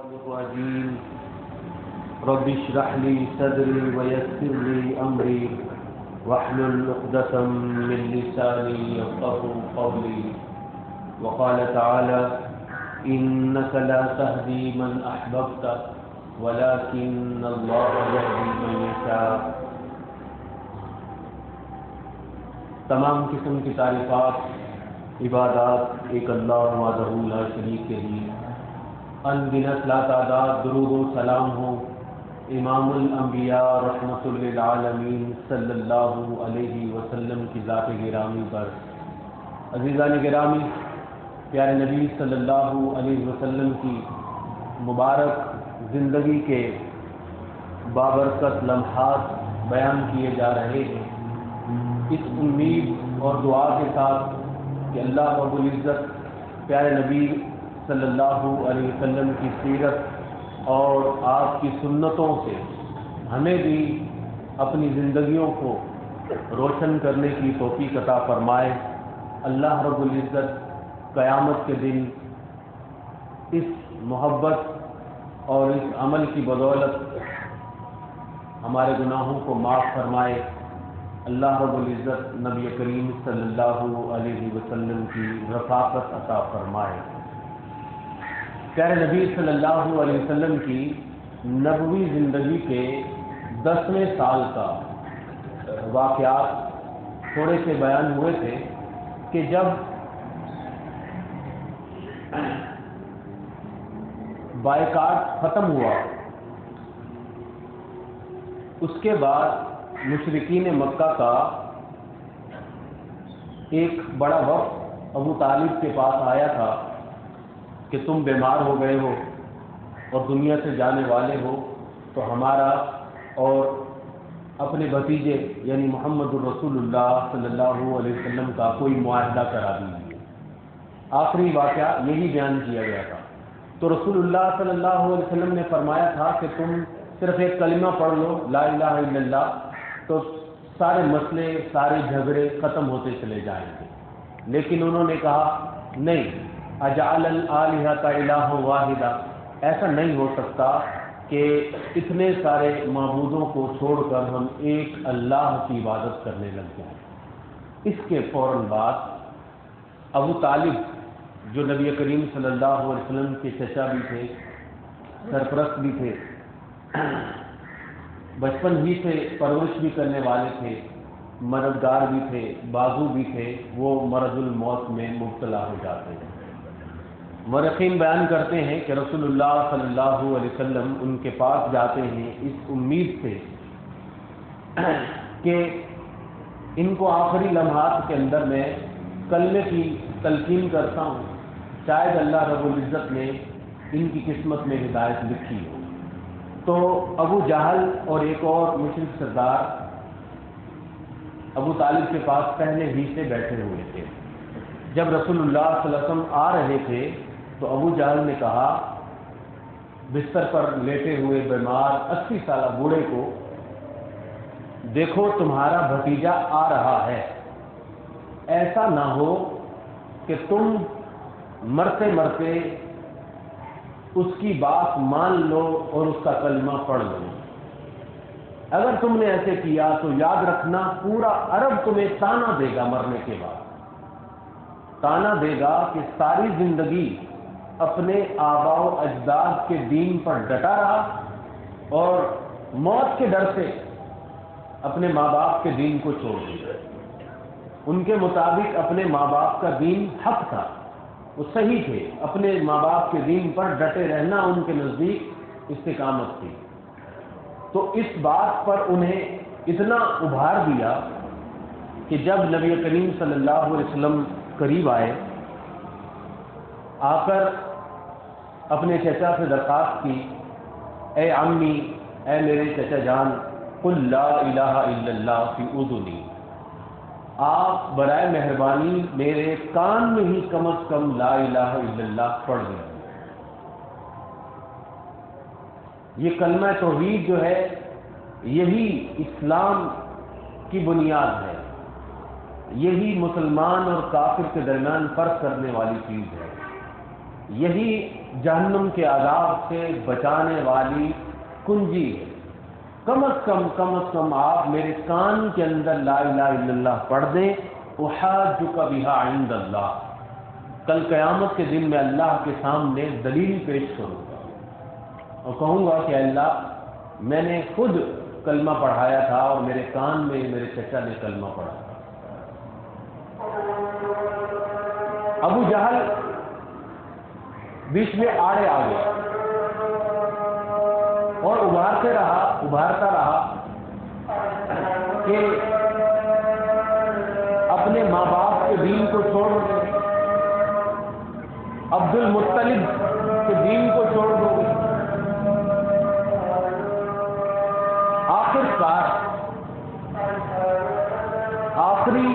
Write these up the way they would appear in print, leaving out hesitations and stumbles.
الرجيم رب اشرح لي صدري ويسر لي أمري واحلل عقدة من لساني يفقهوا قولي وقال تعالى إنك لا تهدي من أحببت ولكن الله يهدي من يشاء۔ تمام قسم کی تعریفات عبادات ایک اللہ وحدہ لا شریک کے لیے، ان گنت لا تعداد درود و سلام ہو امام الانبیاء رحمۃ للعالمین صلی اللہ علیہ وسلم کی ذات گرامی پر۔ عزیزان گرامی، پیارے نبی صلی اللہ علیہ وسلم کی مبارک زندگی کے بابرکت لمحات بیان کیے جا رہے ہیں، اس امید اور دعا کے ساتھ کہ اللہ رب العزت پیارے نبی صلی اللہ علیہ وسلم کی سیرت اور آپ کی سنتوں سے ہمیں بھی اپنی زندگیوں کو روشن کرنے کی توفیق عطا فرمائے۔ اللہ رب العزت قیامت کے دن اس محبت اور اس عمل کی بدولت ہمارے گناہوں کو معاف فرمائے۔ اللہ رب العزت نبی کریم صلی اللہ علیہ وسلم کی رفاقت عطا فرمائے۔ پیارے نبی صلی اللہ علیہ وسلم کی نبوی زندگی کے 10ویں سال کا واقعات تھوڑے سے بیان ہوئے تھے کہ جب بائیکاٹ ختم ہوا، اس کے بعد مشرکین مکہ کا ایک بڑا وفد ابو طالب کے پاس آیا تھا کہ تم بیمار ہو گئے ہو اور دنیا سے جانے والے ہو تو ہمارا اور اپنے بھتیجے یعنی محمد الرسول اللہ صلی اللہ علیہ وسلم کا کوئی معاہدہ کرا دیجیے۔ آخری واقعہ یہی بیان کیا گیا تھا۔ تو رسول اللہ صلی اللہ علیہ وسلم نے فرمایا تھا کہ تم صرف ایک کلمہ پڑھ لو، لا الہ الا اللہ، تو سارے مسئلے سارے جھگڑے ختم ہوتے چلے جائیں گے۔ لیکن انہوں نے کہا نہیں، اجعل الآلہۃ الہ واحدہ، ایسا نہیں ہو سکتا کہ اتنے سارے معبودوں کو چھوڑ کر ہم ایک اللہ کی عبادت کرنے لگ جائیں۔ اس کے فوراً بعد ابو طالب جو نبی کریم صلی اللہ علیہ وسلم کے چچا بھی تھے، سرپرست بھی تھے، بچپن ہی سے پرورش بھی کرنے والے تھے، مددگار بھی تھے، بازو بھی تھے، وہ مرض الموت میں مبتلا ہو جاتے ہیں۔ مورخین بیان کرتے ہیں کہ رسول اللہ صلی اللہ علیہ وسلم ان کے پاس جاتے ہیں اس امید سے کہ ان کو آخری لمحات کے اندر میں کلمے کی تلقین کرتا ہوں، شاید اللہ رب العزت نے ان کی قسمت میں ہدایت لکھی ہو۔ تو ابو جہل اور ایک اور مشرک سردار ابو طالب کے پاس پہلے ہی سے بیٹھے ہوئے تھے۔ جب رسول اللہ صلی اللہ علیہ وسلم آ رہے تھے تو ابو جہل نے کہا بستر پر لیٹے ہوئے بیمار 80 سالہ بوڑھے کو، دیکھو تمہارا بھتیجا آ رہا ہے، ایسا نہ ہو کہ تم مرتے مرتے اس کی بات مان لو اور اس کا کلمہ پڑھ لو۔ اگر تم نے ایسے کیا تو یاد رکھنا پورا عرب تمہیں تانا دے گا، مرنے کے بعد تانا دے گا کہ ساری زندگی اپنے آباء و اجداد کے دین پر ڈٹا رہا اور موت کے ڈر سے اپنے ماں باپ کے دین کو چھوڑ دیا۔ ان کے مطابق اپنے ماں باپ کا دین حق تھا، وہ صحیح تھے، اپنے ماں باپ کے دین پر ڈٹے رہنا ان کے نزدیک استقامت تھی۔ تو اس بات پر انہیں اتنا ابھار دیا کہ جب نبی کریم صلی اللہ علیہ وسلم قریب آئے، آ کر اپنے چچا سے درخواست کی، اے عمی، اے میرے چچا جان، قل لا الہ الا اللہ فی اذنی، آپ برائے مہربانی میرے کان میں ہی کم از کم لا الہ الا اللہ پڑھ دیں۔ یہ کلمہ توحید جو ہے یہی اسلام کی بنیاد ہے، یہی مسلمان اور کافر کے درمیان فرق کرنے والی چیز ہے، یہی جہنم کے عذاب سے بچانے والی کنجی ہے۔ کم از کم آپ میرے کان کے اندر لا الہ الا اللہ پڑھ دیں، احاجک بہا عند اللہ، کل قیامت کے دن میں اللہ کے سامنے دلیل پیش کروں گا اور کہوں گا کہ اللہ میں نے خود کلمہ پڑھایا تھا اور میرے کان میں میرے چچا نے کلمہ پڑھا تھا۔ ابو جہل بیچ میں آڑے آ گیا اور ابھارتا رہا کہ اپنے ماں باپ کے دین کو چھوڑ دو، عبد المطلب کے دین کو چھوڑ دو۔ آخری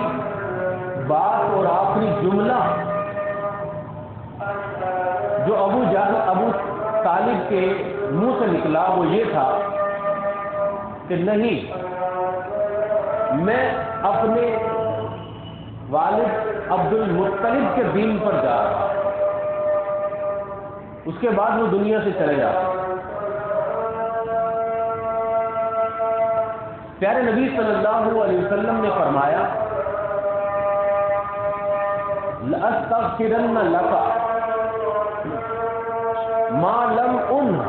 بات اور آخری جملہ جو ابو طالب کے منہ سے نکلا وہ یہ تھا کہ نہیں، میں اپنے والد عبد المطلب کے دین پر جا رہا۔ اس کے بعد وہ دنیا سے چلے جاتے۔ پیارے نبی صلی اللہ علیہ وسلم نے فرمایا لَأَسْتَغْفِرَنَّ لَكَ مَا لَمْ أُنْهَ،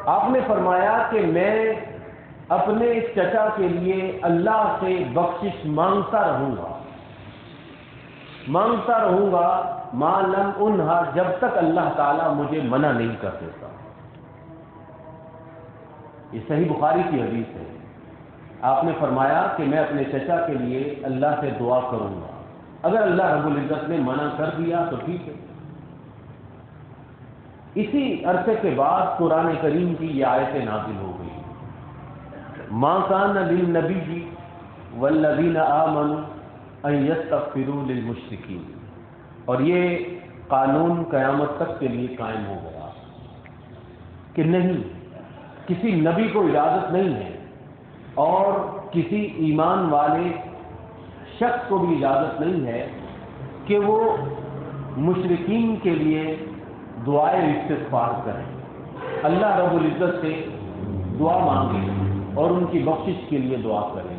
آپ نے فرمایا کہ میں اپنے چچا کے لیے اللہ سے بخشش مانگتا رہوں گا ما لم انہا، جب تک اللہ تعالیٰ مجھے منع نہیں کر دیتا۔ یہ صحیح بخاری کی حدیث ہے۔ آپ نے فرمایا کہ میں اپنے چچا کے لیے اللہ سے دعا کروں گا، اگر اللہ رب العزت نے منع کر دیا تو ٹھیک ہے۔ اسی عرصے کے بعد قرآن کریم کی یہ آیتیں نازل ہو گئی، ما کان للنبی والذین آمنوا ان یستغفروا للمشرکین، اور یہ قانون قیامت تک کے لیے قائم ہو گیا کہ نہیں، کسی نبی کو اجازت نہیں ہے اور کسی ایمان والے شخص کو بھی اجازت نہیں ہے کہ وہ مشرکین کے لیے دعائے استغفار کریں، اللہ رب العزت سے دعا مانگیں اور ان کی بخشش کے لیے دعا کریں۔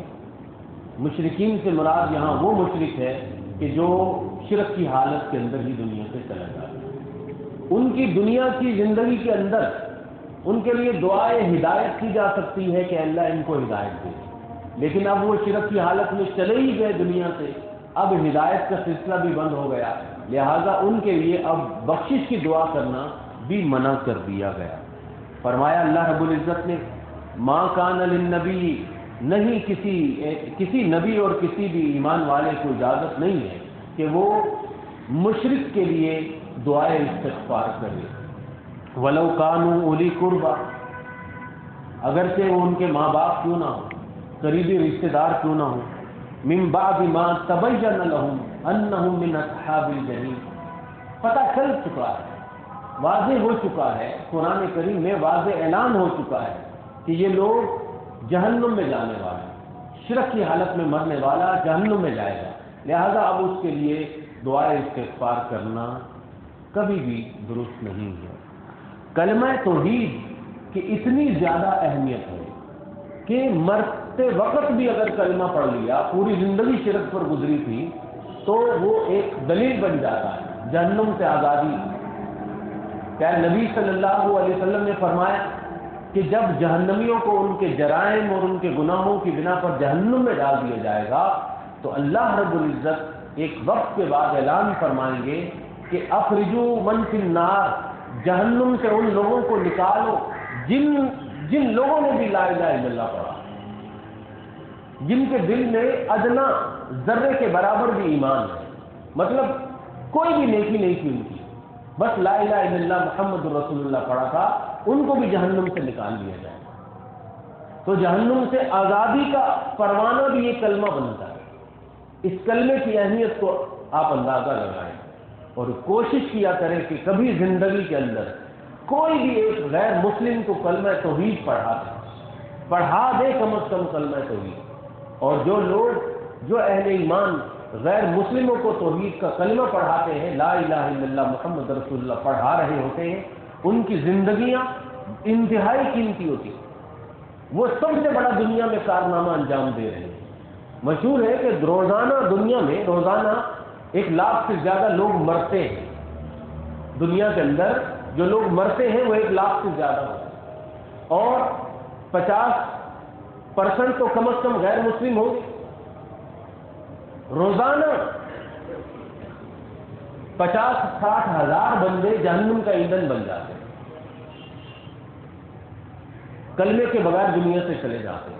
مشرکین سے مراد یہاں وہ مشرک ہے کہ جو شرک کی حالت کے اندر ہی دنیا سے چلا جاتا ہے۔ ان کی دنیا کی زندگی کے اندر ان کے لیے دعائے ہدایت کی جا سکتی ہے کہ اللہ ان کو ہدایت دے، لیکن اب وہ شرک کی حالت میں چلے ہی گئے دنیا سے، اب ہدایت کا سلسلہ بھی بند ہو گیا، لہذا ان کے لیے اب بخشش کی دعا کرنا بھی منع کر دیا گیا۔ فرمایا اللہ رب العزت نے ما کان للنبی، نہیں کسی نبی اور کسی بھی ایمان والے کو اجازت نہیں ہے کہ وہ مشرک کے لیے دعائے استغفار کرے، ولو کانوا اولی قربا، اگرچہ وہ ان کے ماں باپ کیوں نہ ہو، قریبی رشتہ دار کیوں نہ ہو، من بعد ما تبین لهم انہم من اصحاب الجحیم، پتہ چل چکا ہے، واضح ہو چکا ہے، قرآن کریم میں واضح اعلان ہو چکا ہے کہ یہ لوگ جہنم میں جانے والے، شرک کی حالت میں مرنے والا جہنم میں جائے گا، لہذا اب اس کے لیے دعائے استغفار کرنا کبھی بھی درست نہیں ہے۔ کلمہ توحید کی اتنی زیادہ اہمیت ہے کہ مرتے وقت بھی اگر کلمہ پڑھ لیا، پوری زندگی شرک پر گزری تھی تو وہ ایک دلیل بن جاتا ہے جہنم سے آزادی۔ کیا نبی صلی اللہ علیہ وسلم نے فرمایا کہ جب جہنمیوں کو ان کے جرائم اور ان کے گناہوں کی بنا پر جہنم میں ڈال دیا جائے گا تو اللہ رب العزت ایک وقت کے بعد اعلان فرمائیں گے کہ اخرجوا من فی النار، جہنم سے ان لوگوں کو نکالو جن لوگوں نے بھی لا الہ الا اللہ پڑھا، جن کے دل میں ادنا ذرے کے برابر بھی ایمان ہے، مطلب کوئی بھی نیکی نہیں تھی ان کی، بس لا الہ الا اللہ محمد رسول اللہ پڑھا تھا، ان کو بھی جہنم سے نکال دیا جائے۔ تو جہنم سے آزادی کا پروانہ بھی یہ کلمہ بنتا ہے۔ اس کلمے کی اہمیت کو آپ اندازہ لگائیں اور کوشش کیا کریں کہ کبھی زندگی کے اندر کوئی بھی ایک غیر مسلم کو کلمہ توحید پڑھا دے کم از کم کلمہ توحید۔ اور جو لوگ جو اہل ایمان غیر مسلموں کو توحید کا کلمہ پڑھاتے ہیں، لا الہ الا اللہ محمد رسول اللہ پڑھا رہے ہوتے ہیں، ان کی زندگیاں انتہائی قیمتی ہوتی ہیں، وہ سب سے بڑا دنیا میں کارنامہ انجام دے رہے ہیں۔ مشہور ہے کہ روزانہ دنیا میں 1 لاکھ سے زیادہ لوگ مرتے ہیں، دنیا کے اندر جو لوگ مرتے ہیں وہ 1 لاکھ سے زیادہ ہوتے ہیں، اور 50% تو کم از کم غیر مسلم ہوں گے۔ روزانہ 50-60 ہزار بندے جہنم کا ایندھن بن جاتے ہیں، کلمے کے بغیر دنیا سے چلے جاتے ہیں۔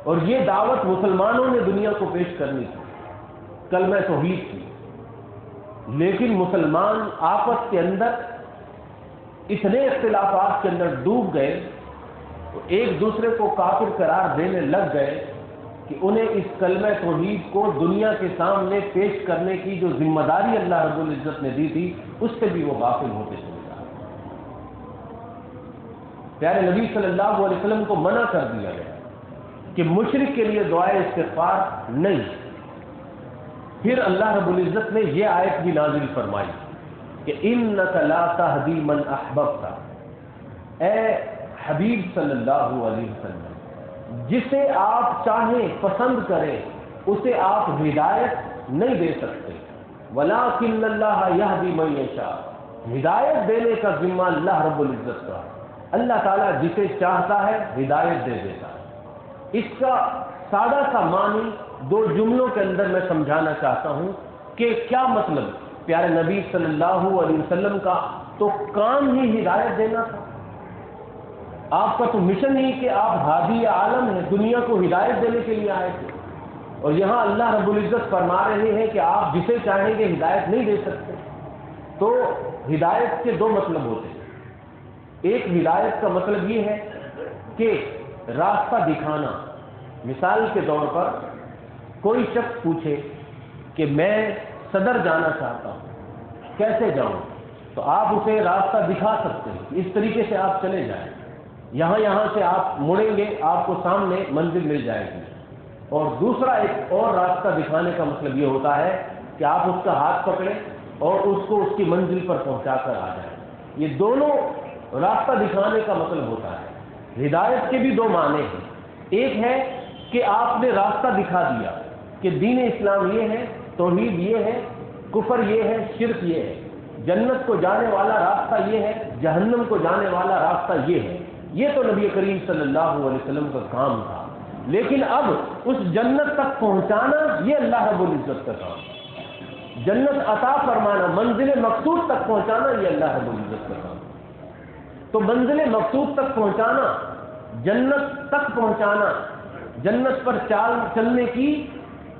اور یہ دعوت مسلمانوں نے دنیا کو پیش کرنی تھی، کلمہ توحید کی، لیکن مسلمان آپس کے اندر اتنے اختلافات کے اندر ڈوب گئے، ایک دوسرے کو کافر قرار دینے لگ گئے کہ انہیں اس کلمہ توحید کو دنیا کے سامنے پیش کرنے کی جو ذمہ داری اللہ رب العزت نے دی تھی اس سے بھی وہ غافل ہوتے چلے جا رہے۔ پیارے نبی صلی اللہ علیہ وسلم کو منع کر دیا گیا کہ مشرک کے لیے دعائے استغفار نہیں۔ پھر اللہ رب العزت نے یہ آیت بھی نازل فرمائی کہ اِنَّكَ لَا تَهْدِي مَنْ أَحْبَبْتَ، اے حبیب صلی اللہ علیہ وسلم، جسے آپ چاہیں پسند کریں اسے آپ ہدایت نہیں دے سکتے، وَلَٰكِنَّ اللَّهَ يَهْدِي مَن يَشَاءُ، ہدایت دینے کا ذمہ اللہ رب العزت کا، اللہ تعالیٰ جسے چاہتا ہے ہدایت دے دیتا ہے۔ اس کا سادہ سا معنی 2 جملوں کے اندر میں سمجھانا چاہتا ہوں کہ کیا مطلب۔ پیارے نبی صلی اللہ علیہ وسلم کا تو کام ہی ہدایت دینا تھا، آپ کا تو مشن ہی کہ آپ ہادی عالم ہیں، دنیا کو ہدایت دینے کے لیے آئے تھے، اور یہاں اللہ رب العزت فرما رہے ہیں کہ آپ جسے چاہیں گے ہدایت نہیں دے سکتے۔ تو ہدایت کے 2 مطلب ہوتے ہیں۔ ایک ہدایت کا مطلب یہ ہے کہ راستہ دکھانا۔ مثال کے طور پر کوئی شخص پوچھے کہ میں صدر جانا چاہتا ہوں، کیسے جاؤں؟ تو آپ اسے راستہ دکھا سکتے ہیں، اس طریقے سے آپ چلے جائیں، یہاں سے آپ مڑیں گے، آپ کو سامنے منزل مل جائے گی۔ اور دوسرا ایک اور راستہ دکھانے کا مطلب یہ ہوتا ہے کہ آپ اس کا ہاتھ پکڑیں اور اس کو اس کی منزل پر پہنچا کر آ جائیں۔ یہ دونوں راستہ دکھانے کا مطلب ہوتا ہے۔ ہدایت کے بھی 2 معنی ہیں، ایک ہے کہ آپ نے راستہ دکھا دیا کہ دین اسلام یہ ہے، توحید یہ ہے، کفر یہ ہے، شرک یہ ہے، جنت کو جانے والا راستہ یہ ہے، جہنم کو جانے والا راستہ یہ ہے۔ یہ تو نبی کریم صلی اللہ علیہ وسلم کا کام تھا، لیکن اب اس جنت تک پہنچانا یہ اللہ رب العزت کا کام ہے۔ جنت عطا فرمانا، منزل مقصود تک پہنچانا یہ اللہ رب العزت کا کام ہے۔ تو منزل مقصود تک پہنچانا، جنت تک پہنچانا، جنت پر چلنے کی،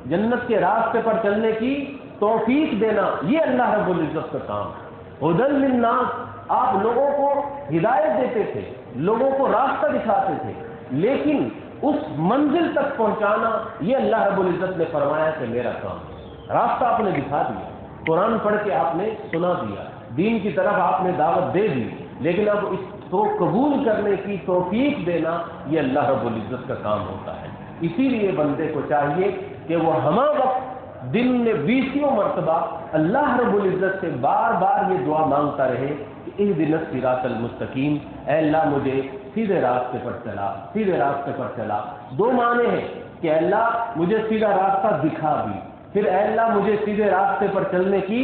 جنت کے راستے پر چلنے کی توفیق دینا یہ اللہ رب العزت کا کام ہے۔ ہدی للناس، آپ لوگوں کو ہدایت دیتے تھے، لوگوں کو راستہ دکھاتے تھے، لیکن اس منزل تک پہنچانا یہ اللہ رب العزت نے فرمایا کہ میرا کام ہے۔ راستہ آپ نے دکھا دیا، قرآن پڑھ کے آپ نے سنا دیا، دین کی طرف آپ نے دعوت دے دی، لیکن اب اس کو قبول کرنے کی توفیق دینا یہ اللہ رب العزت کا کام ہوتا ہے۔ اسی لیے بندے کو چاہیے کہ وہ ہمہ وقت دن میں 20 مرتبہ اللہ رب العزت سے بار بار یہ دعا مانگتا رہے کہ اہدنا الصراط المستقیم، اے اللہ مجھے سیدھے راستے پر چلا، سیدھے راستے پر چلا۔ 2 معنی ہیں کہ اے اللہ مجھے سیدھا راستہ دکھا بھی، پھر اے اللہ مجھے سیدھے راستے پر چلنے کی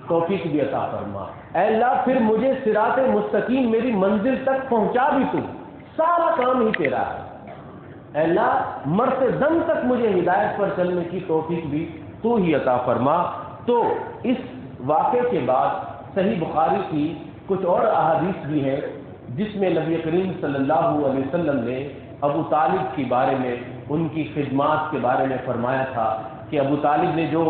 توفیق بھی عطا فرما، اے اللہ پھر مجھے صراط مستقیم میری منزل تک پہنچا بھی تو، سارا کام ہی تیرا ہے۔ اے اللہ مرتے دم تک مجھے ہدایت پر چلنے کی توفیق بھی تو ہی عطا فرما۔ تو اس واقعے کے بعد صحیح بخاری کی کچھ اور احادیث بھی ہیں جس میں نبی کریم صلی اللہ علیہ وسلم نے ابو طالب کے بارے میں، ان کی خدمات کے بارے میں فرمایا تھا کہ ابو طالب نے جو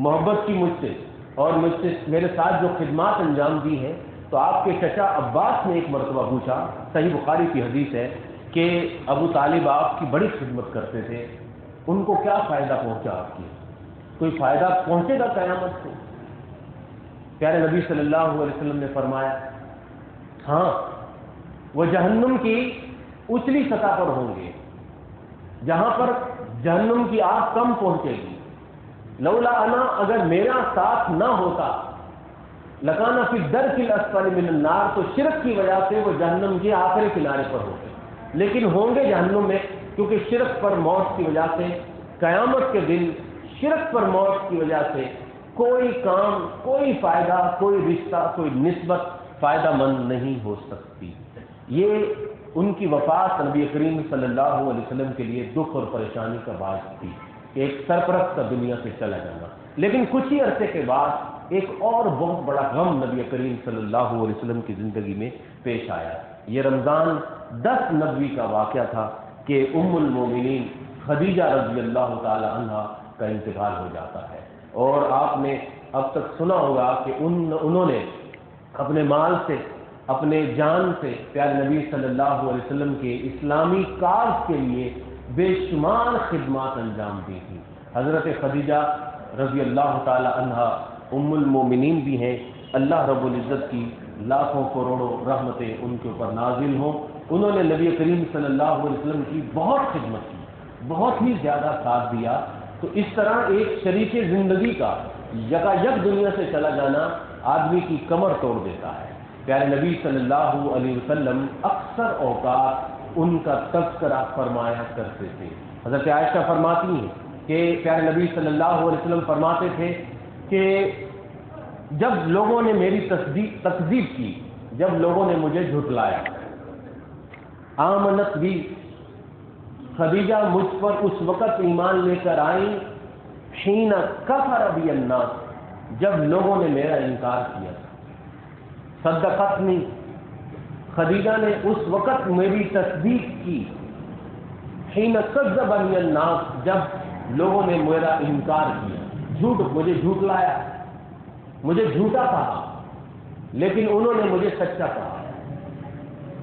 محبت کی مجھ سے اور مجھ سے میرے ساتھ جو خدمات انجام دی ہیں، تو آپ کے چچا عباس نے ایک مرتبہ پوچھا، صحیح بخاری کی حدیث ہے کہ ابو طالب آپ کی بڑی خدمت کرتے تھے، ان کو کیا فائدہ پہنچا آپ کی؟ کوئی فائدہ پہنچے گا قیامت سے؟ پیارے نبی صلی اللہ علیہ وسلم نے فرمایا ہاں، وہ جہنم کی اچلی سطح پر ہوں گے، جہاں پر جہنم کی آگ کم پہنچے گی. لولا انا، اگر میرا ساتھ نہ ہوتا، لکانا فی الدرک الاسفل من النار، تو شرک کی وجہ سے وہ جہنم کے آخری کنارے پر ہوتے، لیکن ہوں گے جہنم میں، کیونکہ شرک پر موت کی وجہ سے قیامت کے دن شرک پر موت کی وجہ سے کوئی کام، کوئی فائدہ، کوئی رشتہ، کوئی نسبت فائدہ مند نہیں ہو سکتی. یہ ان کی وفات نبی کریم صلی اللہ علیہ وسلم کے لیے دکھ اور پریشانی کا باعث تھی، ایک سرپرست کا دنیا سے چلا جانا. لیکن کچھ ہی عرصے کے بعد ایک اور بہت بڑا غم نبی کریم صلی اللہ علیہ وسلم کی زندگی میں پیش آیا. یہ رمضان 10 نبوی کا واقعہ تھا کہ ام المومنین خدیجہ رضی اللہ تعالی عنہا کا انتقال ہو جاتا ہے. اور آپ نے اب تک سنا ہوگا کہ انہوں نے اپنے مال سے، اپنے جان سے پیارے نبی صلی اللہ علیہ وسلم کے اسلامی کاز کے لیے بے شمار خدمات انجام دی تھی. حضرت خدیجہ رضی اللہ تعالی عنہا ام المومنین بھی ہیں. اللہ رب العزت کی لاکھوں کروڑوں رحمتیں ان کے اوپر نازل ہوں. انہوں نے نبی کریم صلی اللہ علیہ وسلم کی بہت خدمت کی، بہت ہی زیادہ ساتھ دیا. تو اس طرح ایک شریک زندگی کا یکایک دنیا سے چلا جانا آدمی کی کمر توڑ دیتا ہے. پیارے نبی صلی اللہ علیہ وسلم اکثر اوقات ان کا تذکرہ فرمایا کرتے تھے. حضرت عائشہ فرماتی ہیں کہ پیارے نبی صلی اللہ علیہ وسلم فرماتے تھے کہ جب لوگوں نے میری تکذیب کی، جب لوگوں نے مجھے جھٹلایا، آمنت بھی خدیجہ مجھ پر اس وقت ایمان لے کر آئیں حین کفر بی الناس، جب لوگوں نے میرا انکار کیا. صدقتنی، خدیجہ نے اس وقت میری تصدیق کی. حین کذبنی الناس، جب لوگوں نے میرا انکار کیا، مجھے جھٹلایا، مجھے جھوٹا کہا، لیکن انہوں نے مجھے سچا کہا.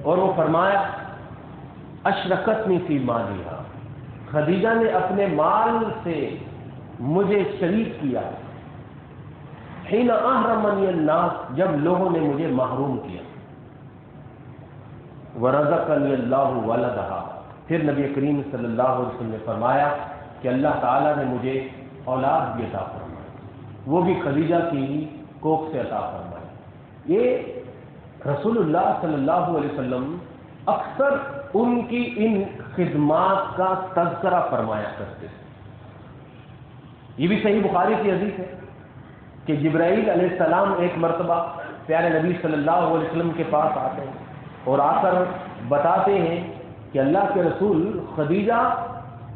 اور وہ فرمایا اشرکتنی فی مالیہا، خدیجہ نے اپنے مال سے مجھے شریک کیا. حین احرمنی الناس، جب لوگوں نے مجھے محروم کیا. ورزقنی اللہ ولدہا، پھر نبی کریم صلی اللہ علیہ وسلم نے فرمایا کہ اللہ تعالیٰ نے مجھے اولاد بھی عطا فرمائی، وہ بھی خدیجہ کی ہی کوکھ سے عطا فرمائی. یہ رسول اللہ صلی اللہ علیہ وسلم اکثر ان کی ان خدمات کا تذکرہ فرمایا کرتے تھے. یہ بھی صحیح بخاری کی حدیث ہے کہ جبرائیل علیہ السلام ایک مرتبہ پیارے نبی صلی اللہ علیہ وسلم کے پاس آتے ہیں اور آ کر بتاتے ہیں کہ اللہ کے رسول خدیجہ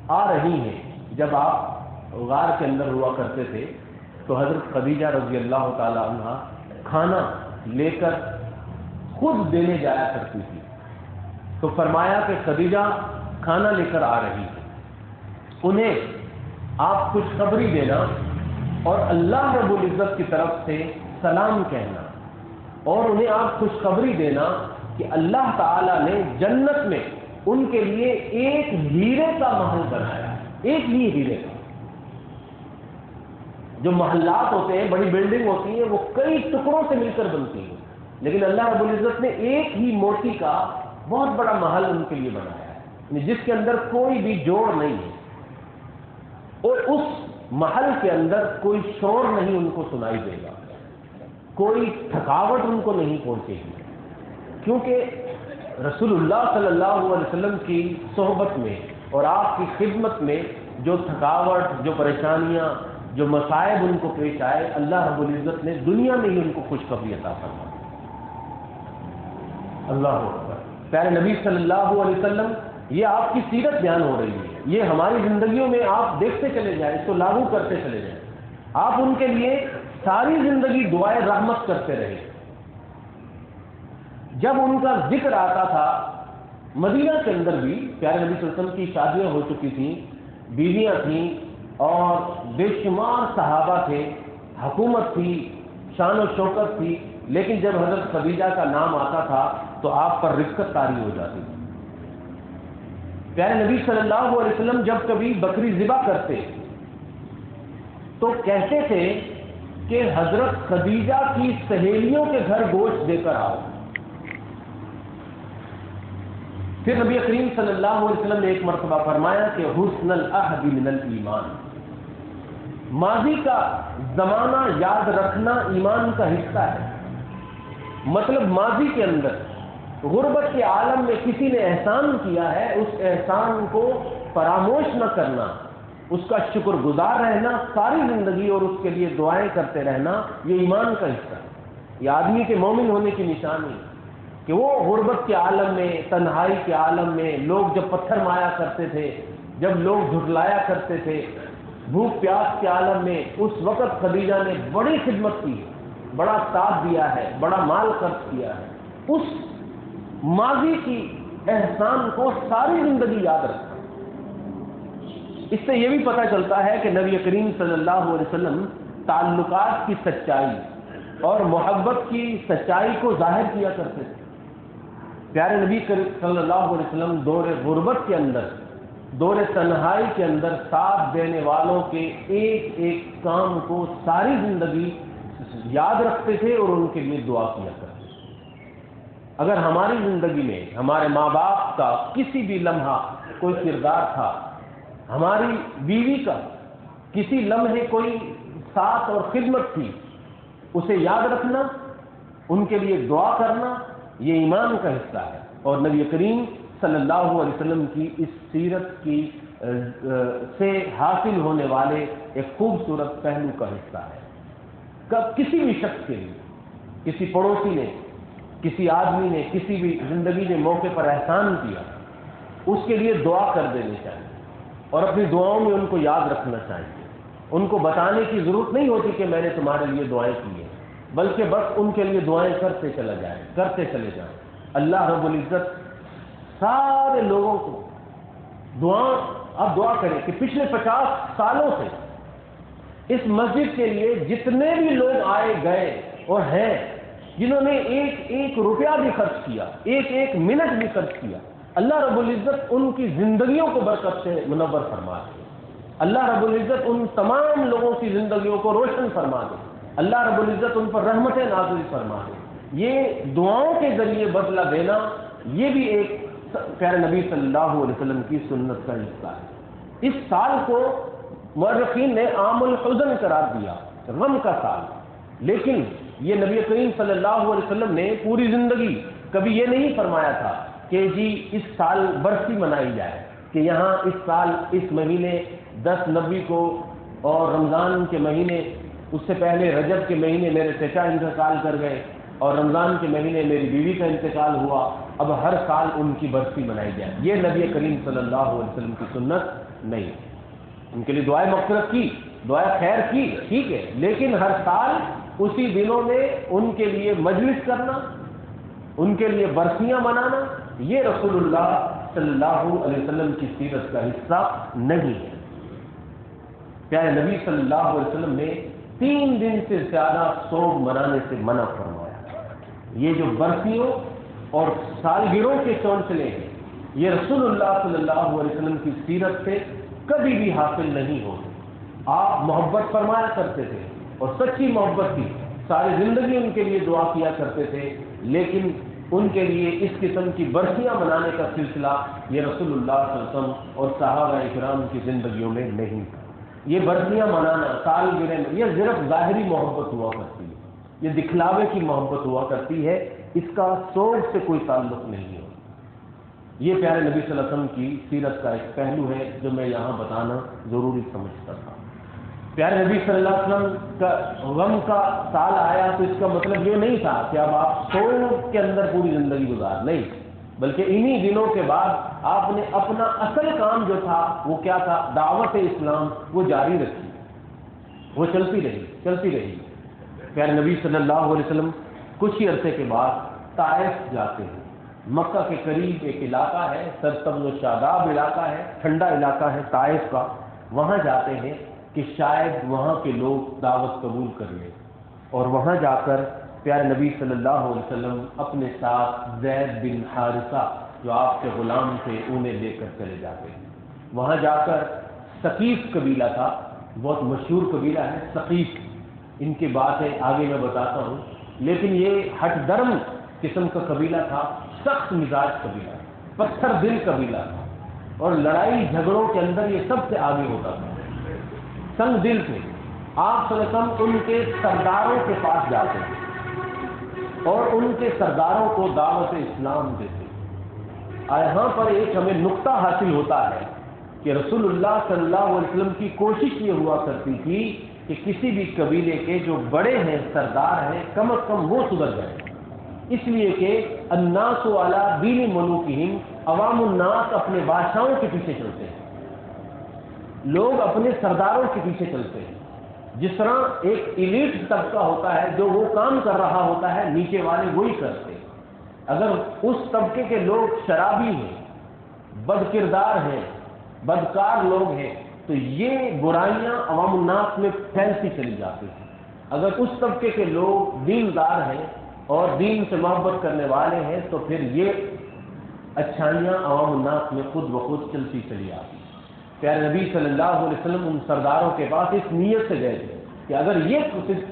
آ رہی ہیں. جب آپ غار کے اندر ہوا کرتے تھے تو حضرت خدیجہ رضی اللہ تعالی عنہا کھانا لے کر خود دینے جایا کرتی تھی. تو فرمایا کہ خدیجہ کھانا لے کر آ رہی ہے، انہیں آپ خوشخبری دینا اور اللہ رب العزت کی طرف سے سلام کہنا، اور انہیں آپ خوشخبری دینا کہ اللہ تعالیٰ نے جنت میں ان کے لیے ایک ہیرے کا محل بنایا، ایک ہی ہیرے کا. جو محلات ہوتے ہیں، بڑی بلڈنگ ہوتی ہیں، وہ کئی ٹکڑوں سے مل کر بنتی ہیں، لیکن اللہ رب العزت نے ایک ہی موتی کا بہت بڑا محل ان کے لیے بنایا ہے، جس کے اندر کوئی بھی جوڑ نہیں ہے، اور اس محل کے اندر کوئی شور نہیں ان کو سنائی دے گا، کوئی تھکاوٹ ان کو نہیں پہنچے گی، کیونکہ رسول اللہ صلی اللہ علیہ وسلم کی صحبت میں اور آپ کی خدمت میں جو تھکاوٹ، جو پریشانیاں، جو مصائب ان کو پیش آئے، اللہ رب العزت نے دنیا میں ہی ان کو خوشخبری عطا فرمائی. اللہ اکبر. پیارے نبی صلی اللہ علیہ وسلم، یہ آپ کی سیرت بیان ہو رہی ہے، یہ ہماری زندگیوں میں آپ دیکھتے چلے جائیں، اس کو لاگو کرتے چلے جائیں. آپ ان کے لیے ساری زندگی دعائے رحمت کرتے رہے. جب ان کا ذکر آتا تھا، مدینہ کے اندر بھی پیارے نبی صلی اللہ علیہ وسلم کی شادیاں ہو چکی تھیں، بیویاں تھیں اور بے شمار صحابہ تھے، حکومت تھی، شان و شوکت تھی، لیکن جب حضرت خدیجہ کا نام آتا تھا تو آپ پر رفقت طاری ہو جاتی تھی. پیارے نبی صلی اللہ علیہ وسلم جب کبھی بکری ذبح کرتے تو کہتے تھے کہ حضرت خدیجہ کی سہیلیوں کے گھر گوشت دے کر آؤ. پھر نبی کریم صلی اللہ علیہ وسلم نے ایک مرتبہ فرمایا کہ حسن العہد من الایمان، ماضی کا زمانہ یاد رکھنا ایمان کا حصہ ہے۔ مطلب ماضی کے اندر غربت کے عالم میں کسی نے احسان کیا ہے، اس احسان کو فراموش نہ کرنا، اس کا شکر گزار رہنا ساری زندگی اور اس کے لیے دعائیں کرتے رہنا، یہ ایمان کا حصہ ہے۔ یہ آدمی کے مومن ہونے کی نشانی ہے کہ وہ غربت کے عالم میں، تنہائی کے عالم میں، لوگ جب پتھر مایا کرتے تھے، جب لوگ جھٹلایا کرتے تھے، بھوک پیاس کے عالم میں، اس وقت خدیجہ نے بڑی خدمت کی، بڑا ساتھ دیا ہے، بڑا مال خرچ کیا ہے۔ اس ماضی کی احسان کو ساری زندگی یاد رکھنا۔ اس سے یہ بھی پتہ چلتا ہے کہ نبی کریم صلی اللہ علیہ وسلم تعلقات کی سچائی اور محبت کی سچائی کو ظاہر کیا کرتے تھے۔ پیارے نبی صلی اللہ علیہ وسلم دور غربت کے اندر، دور تنہائی کے اندر ساتھ دینے والوں کے ایک ایک کام کو ساری زندگی یاد رکھتے تھے اور ان کے لیے دعا کیا کرتے تھے۔ اگر ہماری زندگی میں ہمارے ماں باپ کا کسی بھی لمحہ کوئی کردار تھا، ہماری بیوی کا کسی لمحے کوئی ساتھ اور خدمت تھی، اسے یاد رکھنا، ان کے لیے دعا کرنا، یہ ایمان کا حصہ ہے اور نبی کریم صلی اللہ علیہ وسلم کی اس سیرت کی سے حاصل ہونے والے ایک خوبصورت پہلو کا حصہ ہے۔ کسی بھی شخص کے لیے، کسی پڑوسی نے، کسی آدمی نے، کسی بھی زندگی کے موقع پر احسان کیا، اس کے لیے دعا کر دینی چاہیے اور اپنی دعاؤں میں ان کو یاد رکھنا چاہیے۔ ان کو بتانے کی ضرورت نہیں ہوتی کہ میں نے تمہارے لیے دعائیں کی ہیں، بلکہ بس ان کے لیے دعائیں کرتے چلے جائیں۔ اللہ رب العزت سارے لوگوں کو اب دعا کریں کہ پچھلے 50 سالوں سے اس مسجد کے لیے جتنے بھی لوگ آئے گئے اور ہیں، جنہوں نے ایک ایک روپیہ بھی خرچ کیا، ایک ایک منٹ بھی خرچ کیا، اللہ رب العزت ان کی زندگیوں کو برکت سے منور فرما دے۔ اللہ رب العزت ان تمام لوگوں کی زندگیوں کو روشن فرما دے۔ اللہ رب العزت ان پر رحمتیں نازل فرما دے۔ یہ دعاؤں کے ذریعے بدلہ دینا، یہ بھی ایک پیارے نبی صلی اللہ علیہ وسلم کی سنت کا حصہ ہے۔ اس سال کو مورخین نے عام الحزن قرار دیا، غم کا سال، لیکن یہ نبی کریم صلی اللہ علیہ وسلم نے پوری زندگی کبھی یہ نہیں فرمایا تھا کہ جی اس سال برسی منائی جائے، کہ یہاں اس سال اس مہینے 10 نبی کو اور رمضان کے مہینے، اس سے پہلے رجب کے مہینے میرے چچا انتقال کر گئے اور رمضان کے مہینے میری بیوی کا انتقال ہوا، اب ہر سال ان کی برسی منائی جائے۔ یہ نبی کریم صلی اللہ علیہ وسلم کی سنت نہیں۔ ان کے لیے دعائیں مغفرت کی، دعائیں خیر کی، ٹھیک ہے، لیکن ہر سال اسی دنوں میں ان کے لیے مجلس کرنا، ان کے لیے برسیاں منانا، یہ رسول اللہ صلی اللہ علیہ وسلم کی سیرت کا حصہ نہیں ہے۔ پیارے نبی صلی اللہ علیہ وسلم نے 3 دن سے زیادہ سوگ منانے سے منع فرمایا۔ یہ جو برسیوں اور سالگرہوں کے سلسلے ہیں، یہ رسول اللہ صلی اللہ علیہ وسلم کی سیرت سے کبھی بھی حاصل نہیں ہوتے۔ آپ محبت فرمایا کرتے تھے اور سچی محبت تھی، ساری زندگی ان کے لیے دعا کیا کرتے تھے، لیکن ان کے لیے اس قسم کی برسیاں منانے کا سلسلہ یہ رسول اللہ صلی اللہ علیہ وسلم اور صحابہ کرام کی زندگیوں میں نہیں تھا۔ یہ برسیاں منانا، سالگرہ میں، یہ صرف ظاہری محبت ہوا کرتی ہے، یہ دکھلاوے کی محبت ہوا کرتی ہے، اس کا سوگ سے کوئی تعلق نہیں ہے۔ یہ پیارے نبی صلی اللہ علیہ وسلم کی سیرت کا ایک پہلو ہے جو میں یہاں بتانا ضروری سمجھتا تھا۔ پیارے نبی صلی اللہ علیہ وسلم کا غم کا سال آیا تو اس کا مطلب یہ نہیں تھا کہ اب آپ سوگ کے اندر پوری زندگی گزار، نہیں، بلکہ انہی دنوں کے بعد آپ نے اپنا اصل کام جو تھا وہ کیا تھا، دعوت اسلام، وہ جاری رکھی، وہ چلتی رہی۔ پیارے نبی صلی اللہ علیہ وسلم کچھ ہی عرصے کے بعد طائف جاتے ہیں۔ مکہ کے قریب ایک علاقہ ہے، سرسبز و شاداب علاقہ ہے، ٹھنڈا علاقہ ہے طائف کا، وہاں جاتے ہیں کہ شاید وہاں کے لوگ دعوت قبول کر لیں، اور وہاں جا کر پیارے نبی صلی اللہ علیہ وسلم اپنے ساتھ زید بن حارثہ جو آپ کے غلام تھے انہیں لے کر چلے جاتے ہیں۔ وہاں جا کر ثقیف قبیلہ تھا، بہت مشہور قبیلہ ہے ثقیف، ان کی باتیں آگے میں بتاتا ہوں، لیکن یہ ہٹ درم قسم کا قبیلہ تھا، سخت مزاج قبیلہ، پتھر دل قبیلہ تھا اور لڑائی جھگڑوں کے اندر یہ سب سے آگے ہوتا تھا، سنگ دل تھے۔ آپ صلی اللہ علیہ وسلم ان کے سرداروں کے پاس جاتے ہیں اور ان کے سرداروں کو دعوت اسلام دیتے ہیں۔ یہاں پر ایک ہمیں نقطہ حاصل ہوتا ہے کہ رسول اللہ صلی اللہ علیہ وسلم کی کوشش یہ ہوا کرتی تھی کہ کسی بھی قبیلے کے جو بڑے ہیں، سردار ہیں، کم از کم وہ سدھر جائیں، اس لیے کہ الناس علی دین ملوکہم، عوام الناس اپنے بادشاہوں کے پیچھے چلتے ہیں، لوگ اپنے سرداروں کے پیچھے چلتے ہیں۔ جس طرح ایک ایلیٹ طبقہ ہوتا ہے جو وہ کام کر رہا ہوتا ہے، نیچے والے وہی کرتے ہیں۔ اگر اس طبقے کے لوگ شرابی ہیں، بد کردار ہیں، بدکار لوگ ہیں، تو یہ برائیاں عوام الناس میں پھیلتی چلی جاتی ہیں۔ اگر اس طبقے کے لوگ دیندار ہیں اور دین سے محبت کرنے والے ہیں تو پھر یہ اچھائیاں عوام الناس میں خود بخود چلتی چلی آتی ہیں۔ پیارے نبی صلی اللہ علیہ وسلم ان سرداروں کے پاس اس نیت سے گئے تھے کہ اگر یہ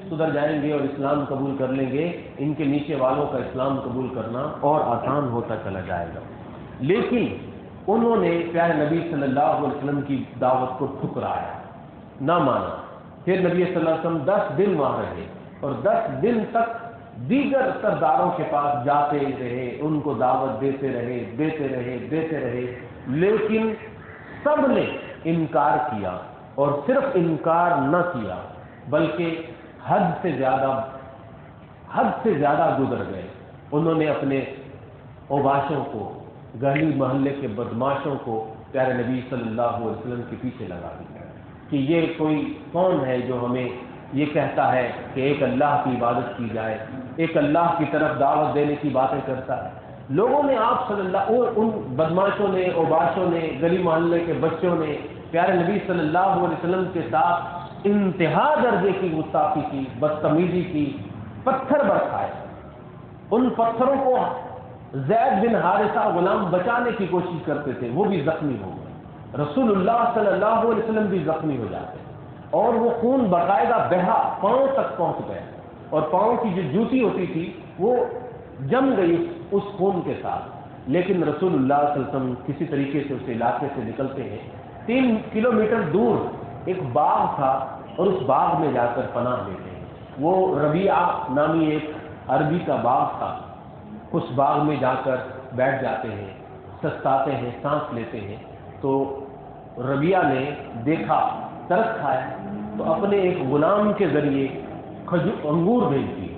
سدھر جائیں گے اور اسلام قبول کر لیں گے، ان کے نیچے والوں کا اسلام قبول کرنا اور آسان ہوتا چلا جائے گا۔ لیکن انہوں نے پیارے نبی صلی اللہ علیہ وسلم کی دعوت کو ٹھکرایا، نہ مانا۔ پھر نبی صلی اللہ علیہ وسلم 10 دن وہاں رہے اور 10 دن تک دیگر سرداروں کے پاس جاتے رہے، ان کو دعوت دیتے رہے، لیکن سب نے انکار کیا، اور صرف انکار نہ کیا بلکہ حد سے زیادہ گزر گئے۔ انہوں نے اپنے اوباشوں کو، گلی محلے کے بدماشوں کو پیارے نبی صلی اللہ علیہ وسلم کے پیچھے لگا دیا کہ یہ کوئی کون ہے جو ہمیں یہ کہتا ہے کہ ایک اللہ کی عبادت کی جائے، ایک اللہ کی طرف دعوت دینے کی باتیں کرتا ہے۔ لوگوں نے آپ صلی اللہ، ان بدماشوں نے، اوباشوں نے، گلی محلے کے بچوں نے پیارے نبی صلی اللہ علیہ وسلم کے ساتھ انتہا درجے کی گستاخی کی، بدتمیزی کی، پتھر برسائے۔ ان پتھروں کو زید بن حارثہ غلام بچانے کی کوشش کرتے تھے، وہ بھی زخمی ہو گئے۔ رسول اللہ صلی اللہ علیہ وسلم بھی زخمی ہو جاتے اور وہ خون باقاعدہ بہا، پاؤں تک پہنچ گیا، اور پاؤں کی جو جوتی ہوتی تھی وہ جم گئی اس خون کے ساتھ۔ لیکن رسول اللہ صلی اللہ علیہ وسلم کسی طریقے سے اس علاقے سے نکلتے ہیں۔ 3 کلومیٹر دور ایک باغ تھا اور اس باغ میں جا کر پناہ لیتے ہیں۔ وہ ربیعہ نامی ایک عربی کا باغ تھا، اس باغ میں جا کر بیٹھ جاتے ہیں، سستاتے ہیں، سانس لیتے ہیں۔ تو ربیعہ نے دیکھا، ترس کھایا، تو اپنے ایک غلام کے ذریعے انگور بھیج دیے۔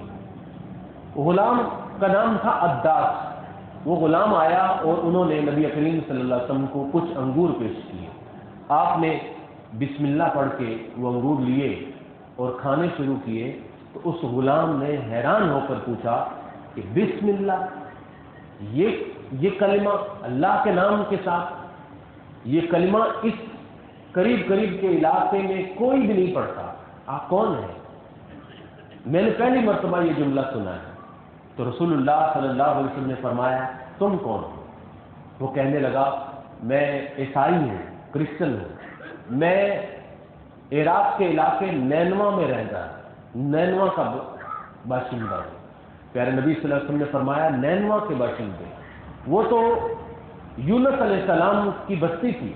غلام کا نام تھا عداس۔ وہ غلام آیا اور انہوں نے نبی کریم صلی اللہ علیہ وسلم کو کچھ انگور پیش کیے۔ آپ نے بسم اللہ پڑھ کے وہ انگور لیے اور کھانے شروع کیے تو اس غلام نے حیران ہو کر پوچھا کہ بسم اللہ، یہ کلمہ اللہ کے نام کے ساتھ، یہ کلمہ اس قریب کے علاقے میں کوئی بھی نہیں پڑھتا، آپ کون ہیں؟ میں نے پہلی مرتبہ یہ جملہ سنا ہے۔ تو رسول اللہ صلی اللہ علیہ وسلم نے فرمایا تم کون ہو؟ وہ کہنے لگا میں عیسائی ہوں، کرسچن ہوں، میں عراق کے علاقے نینوا میں رہتا ہوں، نینوا کا باشندہ ہوں۔ پیارے نبی صلی اللہ علیہ وسلم نے فرمایا نینوا کے باشندے، وہ تو یونس علیہ السلام کی بستی تھی۔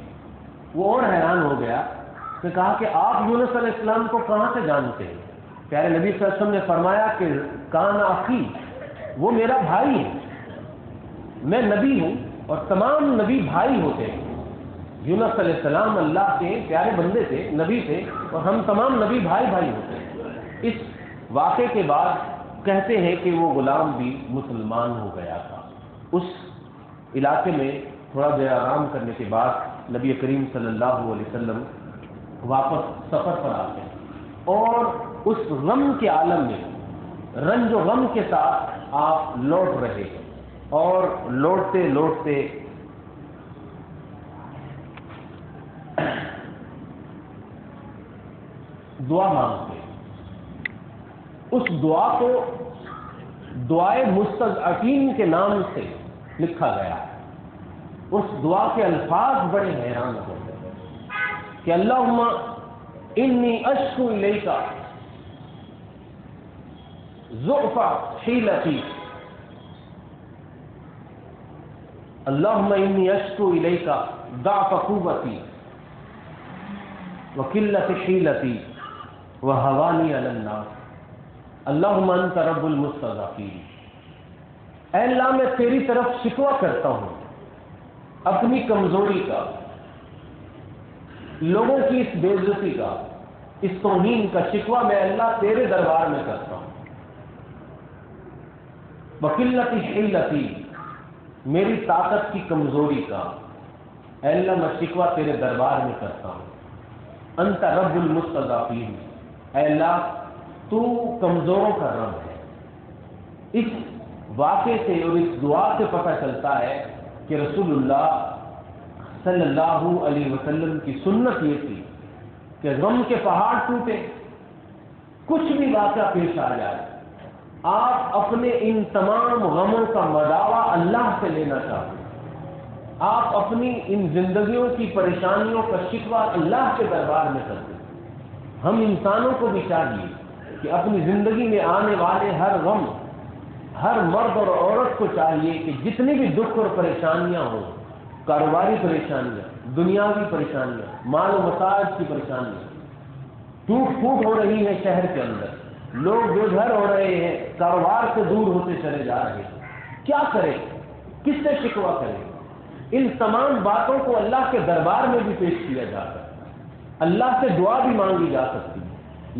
وہ اور حیران ہو گیا، اس نے کہا کہ آپ یونس علیہ السلام کو کہاں سے جانتے ہیں؟ پیارے نبی صلی اللہ علیہ وسلم نے فرمایا کہ کان اخی، وہ میرا بھائی ہے، میں نبی ہوں اور تمام نبی بھائی ہوتے ہیں۔ یونس علیہ السلام اللہ کے پیارے بندے تھے، نبی تھے، اور ہم تمام نبی بھائی ہوتے ہیں۔ اس واقعے کے بعد کہتے ہیں کہ وہ غلام بھی مسلمان ہو گیا تھا۔ اس علاقے میں تھوڑا دیر آرام کرنے کے بعد نبی کریم صلی اللہ علیہ وسلم واپس سفر پر آتے ہیں اور اس غم کے عالم میں، رنج و غم کے ساتھ آپ لوٹ رہے ہیں، اور لوٹتے دعا مانگتے۔ اس دعا کو دعائے مستضعفین کے نام سے لکھا گیا ہے۔ اس دعا کے الفاظ بڑے حیران ہوتے ہیں کہ اللہم انی اشکو الیک ضعف حیلتی اللہم انی اشکو الیک ضعف قوتی وقلت حیلتی وہوانی علی الناس اللہم انت رب المستضعفین۔ اے اللہ میں تیری طرف شکوہ کرتا ہوں اپنی کمزوری کا، لوگوں کی اس بے عزتی کا، اس توہین کا شکوہ میں اللہ تیرے دربار میں کرتا ہوں۔ وقلت حیلتی، میری طاقت کی کمزوری کا اے اللہ میں شکوہ تیرے دربار میں کرتا ہوں۔ انت رب المستضعفین، اے اللہ تو کمزوروں کا رب ہے۔ اس واقعے سے اور اس دعا سے پتہ چلتا ہے کہ رسول اللہ صلی اللہ علیہ وسلم کی سنت یہ تھی کہ غم کے پہاڑ ٹوٹے، کچھ بھی واقعہ پیش آ جائے، آپ اپنے ان تمام غموں کا مداوع اللہ سے لینا چاہتے ہیں، آپ اپنی ان زندگیوں کی پریشانیوں کا شکوہ اللہ کے دربار میں کرتے ہیں۔ ہم انسانوں کو بھی چاہیے کہ اپنی زندگی میں آنے والے ہر غم، ہر مرد اور عورت کو چاہیے کہ جتنی بھی دکھ اور پریشانیاں ہوں، کاروباری پریشانیاں، دنیاوی پریشانیاں، مال و متاعج کی پریشانیاں، ٹوٹ پھوٹ ہو رہی ہے شہر کے اندر، لوگ بے گھر ہو رہے ہیں، کاروبار سے دور ہوتے چلے جا رہے ہیں، کیا کریں، کس سے شکوہ کریں؟ ان تمام باتوں کو اللہ کے دربار میں بھی پیش کیا جا سکتا ہے، اللہ سے دعا بھی مانگی جا سکتی ہے،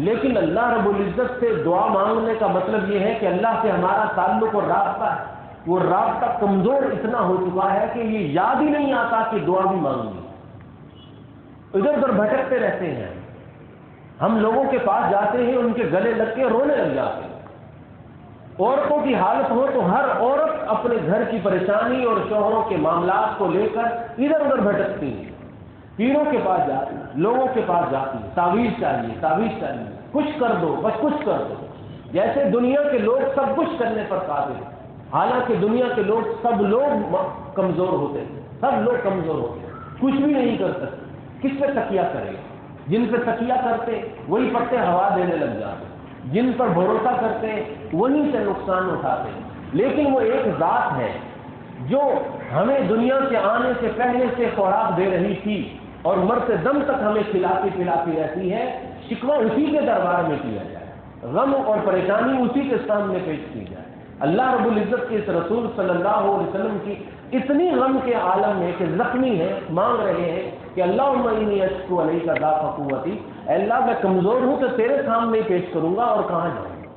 لیکن اللہ رب العزت سے دعا مانگنے کا مطلب یہ ہے کہ اللہ سے ہمارا تعلق اور رابطہ ہے، وہ رابطہ کمزور اتنا ہو چکا ہے کہ یہ یاد ہی نہیں آتا کہ دعا بھی مانگنی، ادھر ادھر بھٹکتے رہتے ہیں۔ ہم لوگوں کے پاس جاتے ہیں، ان کے گلے لگ کے رونے لگ جاتے ہیں۔ عورتوں کی حالت ہو تو ہر عورت اپنے گھر کی پریشانی اور شوہروں کے معاملات کو لے کر ادھر ادھر بھٹکتی ہیں، پیروں کے پاس جاتی ہیں، لوگوں کے پاس جاتی ہیں، تعویذ چاہیے، تعویذ چاہیے، کچھ کر دو، بس کچھ کر دو، جیسے دنیا کے لوگ سب کچھ کرنے پر قادر ہیں، حالانکہ دنیا کے لوگ سب لوگ کمزور ہوتے ہیں، سب لوگ کمزور ہوتے ہیں، کچھ بھی نہیں کر سکتے۔ کس پہ تکیہ کرے؟ جن پہ تکیہ کرتے وہی پتے ہوا دینے لگ جاتے، جن پر بھروسہ کرتے وہیں سے نقصان اٹھاتے۔ لیکن وہ ایک ذات ہے جو ہمیں دنیا کے آنے سے پہلے سے خوراک دے رہی تھی اور مرتے دم تک ہمیں کھلاتی پلاتی رہتی ہے۔ شکوہ اسی کے دربار میں کیا جائے، غم اور پریشانی اسی کے سامنے پیش کی جائے۔ اللہ رب العزت کے اس رسول صلی اللہ علیہ وسلم کی اتنی غم کے عالم میں کہ زخمی ہے، مانگ رہے ہیں کہ اللہم انی اشکو علیک ضعف قوتی، اے اللہ میں کمزور ہوں تو تیرے سامنے پیش کروں گا اور کہاں جاؤں گا۔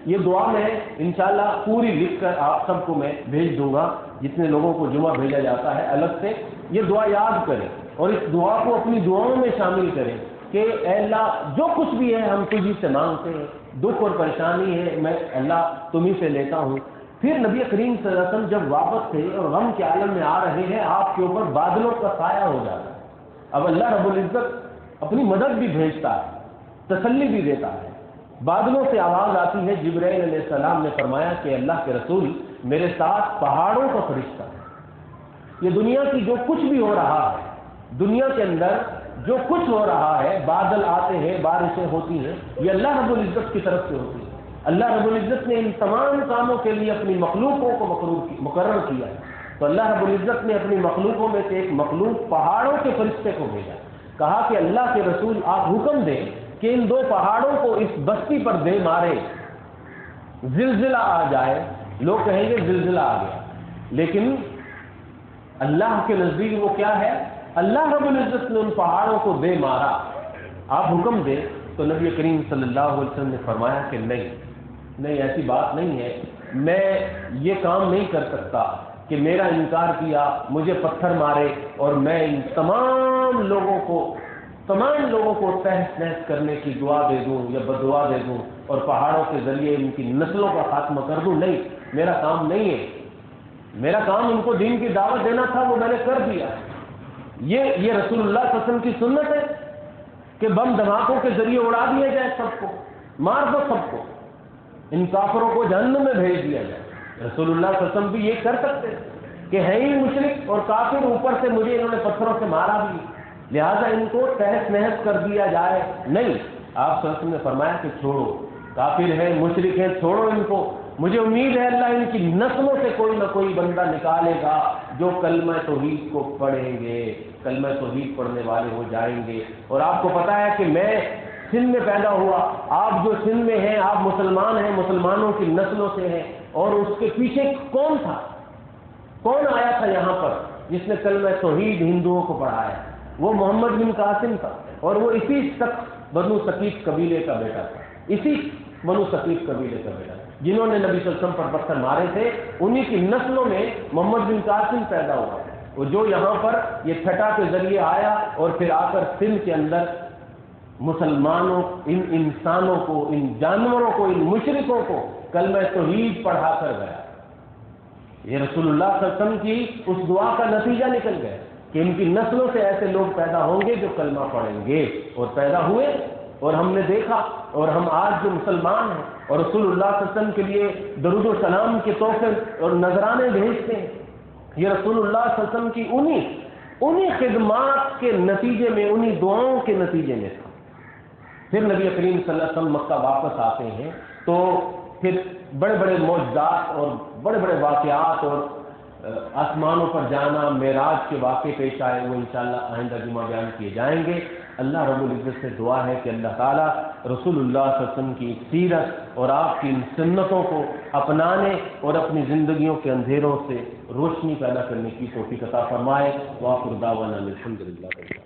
یہ دعا میں انشاءاللہ پوری لکھ کر آپ سب کو میں بھیج دوں گا، جتنے لوگوں کو جمعہ بھیجا جاتا ہے الگ سے یہ دعا یاد کریں اور اس دعا کو اپنی دعاؤں میں شامل کریں کہ اے اللہ جو کچھ بھی ہے ہم تجھی سے مانگتے ہیں، دکھ اور پریشانی ہے میں اللہ تمہیں سے لیتا ہوں۔ پھر نبی کریم صلی اللہ علیہ وسلم جب واپس تھے اور غم کے عالم میں آ رہے ہیں، آپ کے اوپر بادلوں کا سایہ ہو جاتا ہے۔ اب اللہ رب العزت اپنی مدد بھی بھیجتا ہے، تسلی بھی دیتا ہے۔ بادلوں سے آواز آتی ہے، جبرائیل علیہ السلام نے فرمایا کہ اللہ کے رسول میرے ساتھ پہاڑوں کا فرشتہ ہے۔ یہ دنیا کی جو کچھ بھی ہو رہا ہے، دنیا کے اندر جو کچھ ہو رہا ہے، بادل آتے ہیں، بارشیں ہوتی ہیں، یہ اللہ رب العزت کی طرف سے ہوتی ہے۔ اللہ رب العزت نے ان تمام کاموں کے لیے اپنی مخلوقوں کو مقرر کیا ہے۔ تو اللہ رب العزت نے اپنی مخلوقوں میں سے ایک مخلوق پہاڑوں کے فرشتے کو بھیجا، کہا کہ اللہ کے رسول آپ حکم دیں کہ ان دو پہاڑوں کو اس بستی پر دے مارے، زلزلہ آ جائے۔ لوگ کہیں گے زلزلہ آ گیا، لیکن اللہ کے نزدیک وہ کیا ہے؟ اللہ رب العزت نے ان پہاڑوں کو دے مارا، آپ حکم دیں۔ تو نبی کریم صلی اللہ علیہ وسلم نے فرمایا کہ نہیں ایسی بات نہیں ہے، میں یہ کام نہیں کر سکتا کہ میرا انکار کیا، مجھے پتھر مارے اور میں ان تمام لوگوں کو تہس نہس کرنے کی دعا دے دوں یا بدعا دے دوں اور پہاڑوں کے ذریعے ان کی نسلوں کا خاتمہ کر دوں۔ نہیں، میرا کام نہیں ہے، میرا کام ان کو دین کی دعوت دینا تھا، وہ میں نے کر دیا۔ یہ رسول اللہ صلی اللہ علیہ وسلم کی سنت ہے کہ بم دھماکوں کے ذریعے اڑا دیا جائے، سب کو مار دو، سب کو ان کافروں کو جہنم میں بھیج دیا جائے۔ رسول اللہ صلی اللہ علیہ وسلم بھی یہ کر سکتے ہیں کہ ہے ہی مشرک اور کافر، اوپر سے مجھے انہوں نے پتھروں سے مارا بھی، لہذا ان کو تہس نہس کر دیا جائے۔ نہیں، آپ صلی اللہ علیہ وسلم نے فرمایا کہ چھوڑو، کافر ہیں، مشرک ہیں، چھوڑو ان کو، مجھے امید ہے اللہ ان کی نسلوں سے کوئی نہ کوئی بندہ نکالے گا جو کلمہ توحید کو پڑھیں گے، کلمہ توحید پڑھنے والے ہو جائیں گے۔ اور آپ کو پتا ہے کہ میں سندھ میں پیدا ہوا، آپ جو سندھ میں ہیں آپ مسلمان ہیں، مسلمانوں کی نسلوں سے ہیں، اور اس کے پیچھے کون تھا؟ کون آیا تھا یہاں پر جس نے کلمہ توحید ہندوؤں کو پڑھایا؟ وہ محمد بن قاسم تھا، اور وہ اسی بنو ثقیف قبیلے کا بیٹا تھا، اسی بنو ثقیف قبیلے کا بیٹا، جنہوں نے نبی صلی اللہ علیہ وسلم پر پتھر مارے تھے، انہی کی نسلوں میں محمد بن قاسم پیدا ہوا، اور جو یہاں پر یہ چھٹا کے ذریعے آیا اور پھر آ کر سندھ کے اندر مسلمانوں، ان انسانوں کو، ان جانوروں کو، ان مشرکوں کو کلمہ توحید پڑھا کر گیا۔ یہ رسول اللہ صلی اللہ علیہ وسلم کی اس دعا کا نتیجہ نکل گیا کہ ان کی نسلوں سے ایسے لوگ پیدا ہوں گے جو کلمہ پڑھیں گے، اور پیدا ہوئے، اور ہم نے دیکھا، اور ہم آج جو مسلمان ہیں اور رسول اللہ صلی اللہ علیہ وسلم کے لیے درود و سلام کے تحفے اور نذرانے بھیجتے ہیں، یہ رسول اللہ صلی اللہ علیہ وسلم کی انہی خدمات کے نتیجے میں، انہی دعاؤں کے نتیجے میں تھا۔ پھر نبی کریم صلی اللہ علیہ وسلم مکہ واپس آتے ہیں تو پھر بڑے بڑے معجزات اور بڑے بڑے واقعات اور آسمانوں پر جانا، معراج کے واقعے پیش آئے، وہ انشاءاللہ آئندہ جمعہ بیان کیے جائیں گے۔ اللہ رب العزت سے دعا ہے کہ اللہ تعالیٰ رسول اللہ صلی اللہ علیہ وسلم کی سیرت اور آپ کی ان سنتوں کو اپنانے اور اپنی زندگیوں کے اندھیروں سے روشنی پیدا کرنے کی توفیق عطا فرمائے۔ وآخر دعوانا الحمدللہ۔